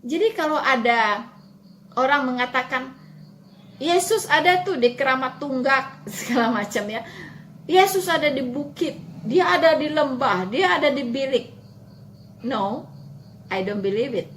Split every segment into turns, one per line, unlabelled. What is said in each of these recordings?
Jadi kalau ada orang mengatakan Yesus ada tuh di Keramat Tunggak segala macam ya, Yesus ada di bukit, dia ada di lembah, dia ada di bilik. No, I don't believe it.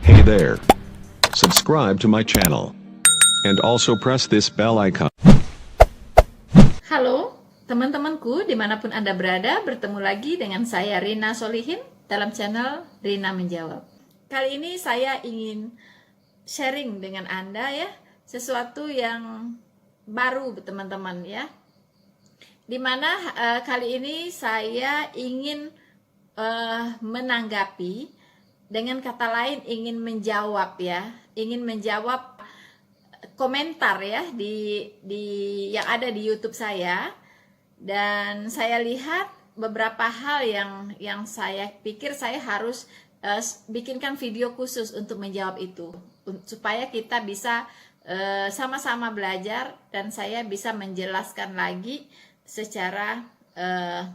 Hey there. Subscribe to my channel. And also press this bell icon.
Halo teman-temanku dimanapun Anda berada, bertemu lagi dengan saya Rina Solihin dalam channel Rina Menjawab. Kali ini saya ingin sharing dengan Anda ya, sesuatu yang baru teman-teman ya. Dimana kali ini saya ingin menanggapi, dengan kata lain ingin menjawab ya, ingin menjawab komentar ya di yang ada di YouTube saya. Dan saya lihat beberapa hal yang saya pikir saya harus bikinkan video khusus untuk menjawab itu, supaya kita bisa sama-sama belajar dan saya bisa menjelaskan lagi secara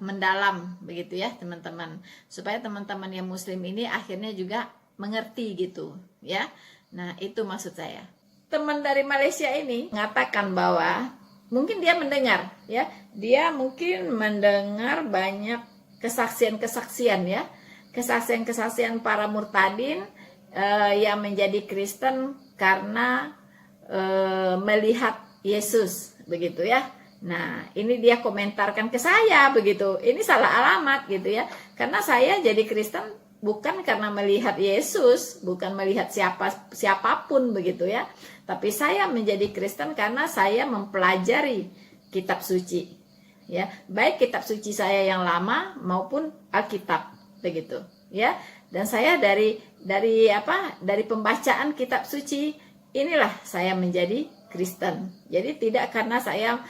mendalam begitu ya teman-teman, supaya teman-teman yang muslim ini akhirnya juga mengerti gitu ya. Nah itu maksud saya. Teman dari Malaysia ini mengatakan bahwa mungkin dia mendengar ya, dia mungkin mendengar banyak kesaksian-kesaksian ya, kesaksian-kesaksian para murtadin yang menjadi Kristen karena melihat Yesus begitu ya. Nah ini dia komentarkan ke saya begitu, ini salah alamat gitu ya, karena saya jadi Kristen bukan karena melihat Yesus, bukan melihat siapapun begitu ya, tapi saya menjadi Kristen karena saya mempelajari kitab suci ya, baik kitab suci saya yang lama maupun Alkitab begitu ya. Dan saya dari pembacaan kitab suci inilah saya menjadi Kristen. Jadi tidak karena saya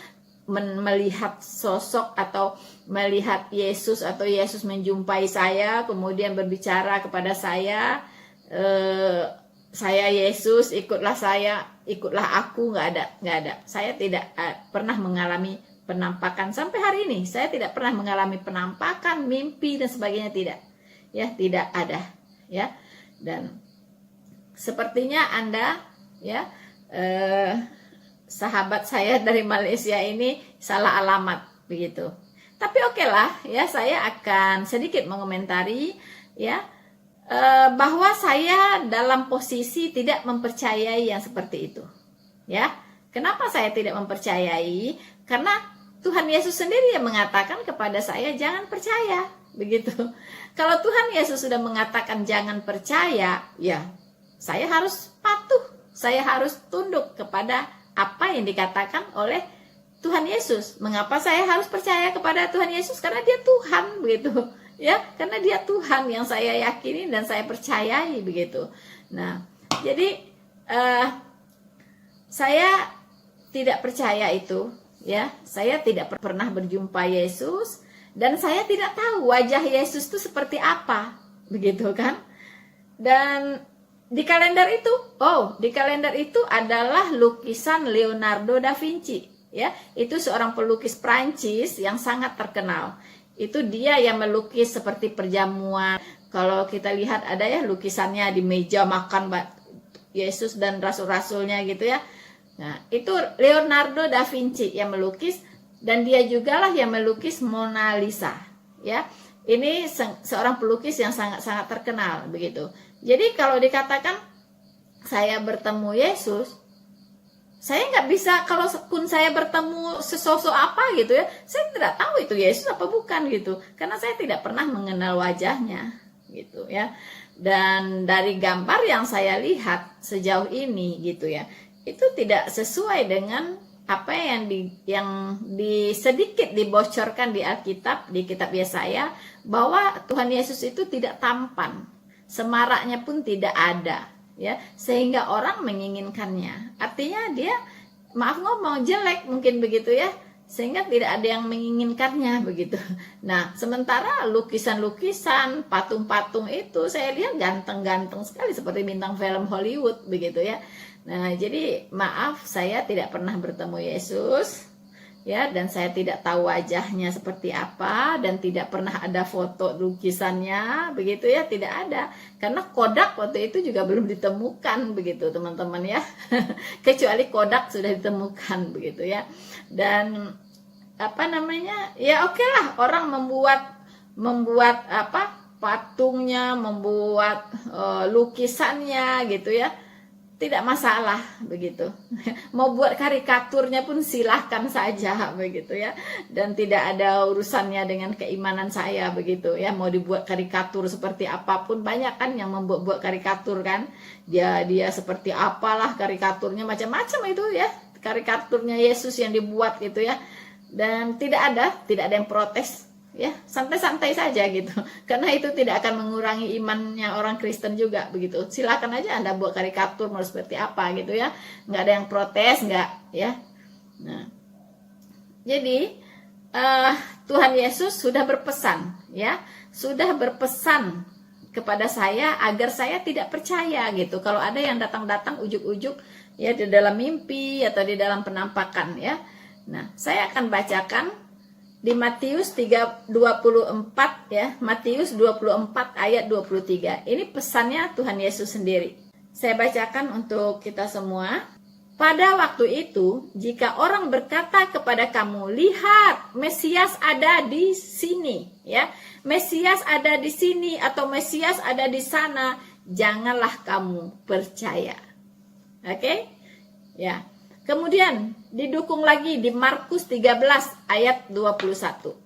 melihat sosok atau melihat Yesus atau Yesus menjumpai saya kemudian berbicara kepada saya Yesus ikutlah aku, nggak ada. Saya tidak pernah mengalami penampakan sampai hari ini. Saya tidak pernah mengalami penampakan, mimpi dan sebagainya, tidak ya, tidak ada ya. Dan sepertinya Anda ya sahabat saya dari Malaysia ini salah alamat begitu. Tapi oke lah ya, saya akan sedikit mengomentari ya, bahwa saya dalam posisi tidak mempercayai yang seperti itu ya. Kenapa saya tidak mempercayai? Karena Tuhan Yesus sendiri yang mengatakan kepada saya jangan percaya begitu. Kalau Tuhan Yesus sudah mengatakan jangan percaya, ya saya harus patuh, saya harus tunduk kepada apa yang dikatakan oleh Tuhan Yesus. Mengapa saya harus percaya kepada Tuhan Yesus? Karena dia Tuhan begitu ya, karena dia Tuhan yang saya yakini dan saya percayai begitu. Nah jadi saya tidak percaya itu ya, saya tidak pernah berjumpa Yesus dan saya tidak tahu wajah Yesus itu seperti apa begitu kan. Dan di kalender itu adalah lukisan Leonardo da Vinci ya. Itu seorang pelukis Prancis yang sangat terkenal. Itu dia yang melukis seperti perjamuan. Kalau kita lihat ada ya lukisannya di meja makan Yesus dan rasul-rasulnya gitu ya. Nah, itu Leonardo da Vinci yang melukis, dan dia jugalah yang melukis Mona Lisa ya. Ini seorang pelukis yang sangat-sangat terkenal begitu. Jadi kalau dikatakan saya bertemu Yesus, saya nggak bisa, kalaupun saya bertemu sesosok apa gitu ya, saya tidak tahu itu Yesus apa bukan gitu, karena saya tidak pernah mengenal wajahnya gitu ya. Dan dari gambar yang saya lihat sejauh ini gitu ya, itu tidak sesuai dengan apa yang sedikit dibocorkan di Alkitab, di kitab Yesaya, bahwa Tuhan Yesus itu tidak tampan, semaraknya pun tidak ada ya, sehingga orang menginginkannya. Artinya dia, maaf ngomong, jelek mungkin begitu ya, sehingga tidak ada yang menginginkannya begitu. Nah, sementara lukisan-lukisan, patung-patung itu saya lihat ganteng-ganteng sekali seperti bintang film Hollywood begitu ya. Nah, jadi maaf, saya tidak pernah bertemu Yesus ya, dan saya tidak tahu wajahnya seperti apa, dan tidak pernah ada foto lukisannya begitu ya, tidak ada, karena Kodak waktu itu juga belum ditemukan begitu teman-teman ya. Kecuali Kodak sudah ditemukan begitu ya. Dan apa namanya, ya oke lah, orang membuat apa, patungnya, membuat lukisannya gitu ya, tidak masalah begitu. Mau buat karikaturnya pun silahkan saja begitu ya, dan tidak ada urusannya dengan keimanan saya begitu ya. Mau dibuat karikatur seperti apapun, banyak kan yang membuat karikatur kan, dia seperti apalah karikaturnya, macam-macam itu ya, karikaturnya Yesus yang dibuat gitu ya. Dan tidak ada yang protes ya, santai-santai saja gitu, karena itu tidak akan mengurangi imannya orang Kristen juga begitu. Silakan aja Anda buat karikatur mau seperti apa gitu ya, nggak ada yang protes, nggak ya. Nah, jadi Tuhan Yesus sudah berpesan ya, sudah berpesan kepada saya agar saya tidak percaya gitu kalau ada yang datang-datang ujuk-ujuk ya, di dalam mimpi atau di dalam penampakan ya. Nah, saya akan bacakan di Matius 3:24 ya, Matius 24 ayat 23. Ini pesannya Tuhan Yesus sendiri. Saya bacakan untuk kita semua. Pada waktu itu, jika orang berkata kepada kamu, lihat, Mesias ada di sini, ya, Mesias ada di sini atau Mesias ada di sana, janganlah kamu percaya. Oke? Ya. Kemudian didukung lagi di Markus 13 ayat 21.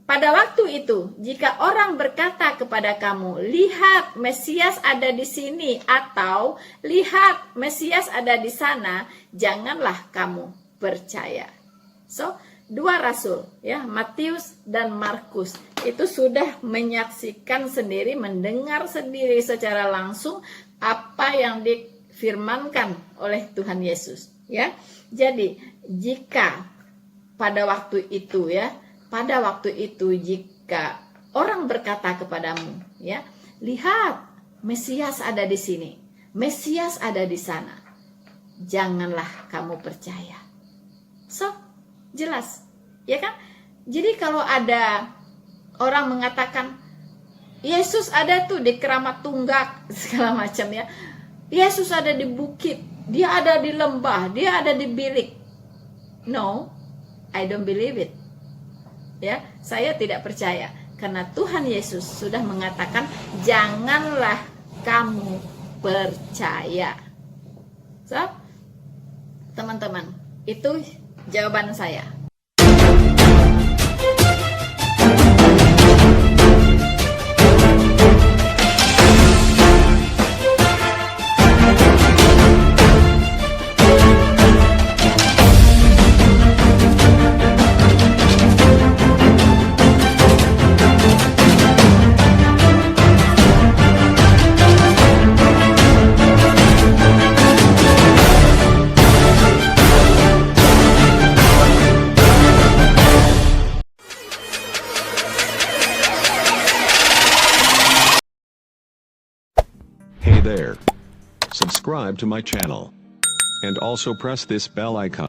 Pada waktu itu, jika orang berkata kepada kamu, lihat Mesias ada di sini atau lihat Mesias ada di sana, janganlah kamu percaya. So, dua rasul ya, Matius dan Markus itu sudah menyaksikan sendiri, mendengar sendiri secara langsung apa yang difirmankan oleh Tuhan Yesus. Ya, jadi jika pada waktu itu ya, pada waktu itu jika orang berkata kepadamu, ya, lihat Mesias ada di sini, Mesias ada di sana, janganlah kamu percaya. So, jelas, ya kan? Jadi kalau ada orang mengatakan Yesus ada tuh di Keramat Tunggak segala macam ya, Yesus ada di bukit, dia ada di lembah, dia ada di bilik. No, I don't believe it. Ya, saya tidak percaya karena Tuhan Yesus sudah mengatakan janganlah kamu percaya. So, teman-teman, itu jawaban saya.
Hey there. Subscribe to my channel. And also press this bell icon.